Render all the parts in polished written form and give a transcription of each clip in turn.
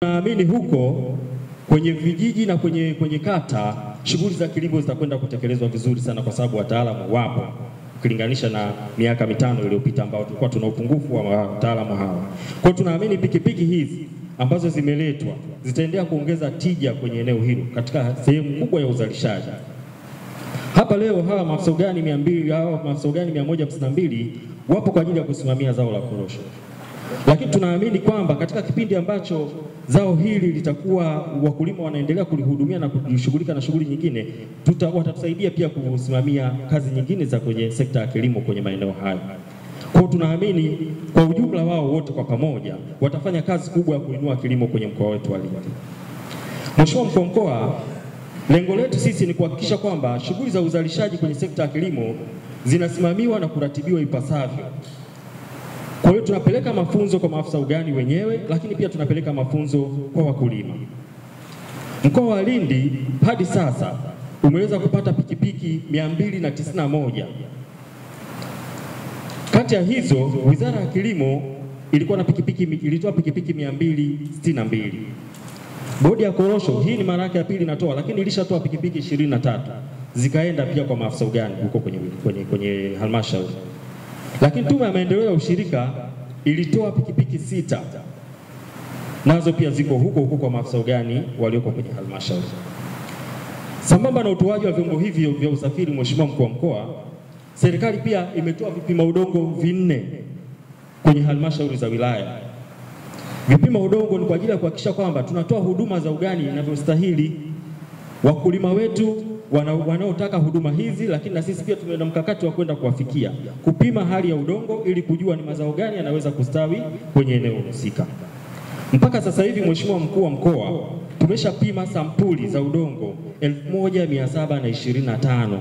Naamini huko kwenye vijiji na kwenye kata shughuli za kilimo zitakwenda kutekelezwa vizuri sana, kwa sababu wataalamu wapo ukilinganisha na miaka 5 iliyopita ambao tulikuwa tuna upungufu wa wataalamu hawa. Kwa tunaamini pikipiki hizi ambazo zimeletwa zitaendelea kuongeza tija kwenye eneo hilo katika sehemu kubwa ya uzalishaji. Hapa leo hawa maafisa ugani 200 hawa maafisa ugani 152 wapo kwa ajili ya kusimamia zao la korosho. Lakini tunaamini kwamba katika kipindi ambacho zao hili litakuwa wakulima wanaendelea kulihudumia na kushughulika na shughuli nyingine, watatusaidia pia kusimamia kazi nyingine za kwenye sekta ya kilimo kwenye maeneo hayo. Kwa hiyo tunaamini kwa ujumla wao wote kwa pamoja watafanya kazi kubwa ya kuinua kilimo kwenye mkoa wetu wa Lindi. Mheshimiwa Mkuu wa Mkoa, lengo letu sisi ni kuhakikisha kwamba shughuli za uzalishaji kwenye sekta ya kilimo zinasimamiwa na kuratibiwa ipasavyo. Kwa hiyo tunapeleka mafunzo kwa maafisa ugani wenyewe, lakini pia tunapeleka mafunzo kwa wakulima. Mkoa wa Lindi hadi sasa umeweza kupata pikipiki 291. Kati ya hizo Wizara ya Kilimo ilitoa pikipiki 262. Bodi ya korosho hii ni mara yake ya pili inatoa, lakini ilishatoa pikipiki 23 zikaenda pia kwa maafisa ugani huko kwenye halmashauri. Lakini Tume ya Maendeleo ya Ushirika ilitoa pikipiki 6. Nazo pia ziko huko kwa maafisa ugani walioko kwenye halmashauri. Sambamba na utoaji wa vyombo hivyo vya usafiri, Mheshimiwa Mkuu wa Mkoa, serikali pia imetoa vipima udongo 4 kwenye halmashauri za wilaya. Vipima udongo ni kwa ajili ya kuhakikisha kwamba tunatoa huduma za ugani inavyostahili. Wakulima wetu wanaotaka huduma hizi, lakini na sisi pia tuna mkakati wa kwenda kuwafikia, kupima hali ya udongo ili kujua ni mazao gani yanaweza kustawi kwenye eneo husika. Mpaka sasa hivi, Mheshimiwa Mkuu wa Mkoa, tumeshapima sampuli za udongo 1725.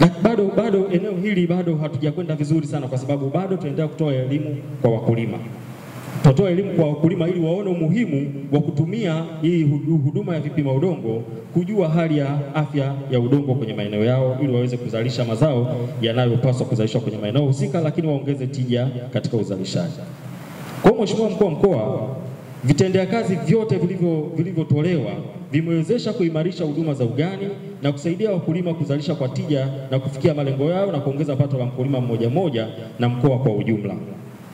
Na bado eneo hili bado hatujakwenda vizuri sana, kwa sababu bado tunaendelea kutoa elimu kwa wakulima. Tutoa elimu kwa wakulima ili waone umuhimu wa kutumia hii huduma ya vipima udongo, kujua hali ya afya ya udongo kwenye maeneo yao ili waweze kuzalisha mazao yanayopaswa kuzalishwa kwenye maeneo husika, lakini waongeze tija katika uzalishaji. Kwa Mheshimiwa Mkuu wa Mkoa, vitendea kazi vyote vilivyotolewa vimewezesha kuimarisha huduma za ugani na kusaidia wakulima kuzalisha kwa tija na kufikia malengo yao na kuongeza pato la mkulima mmoja na mkoa kwa ujumla.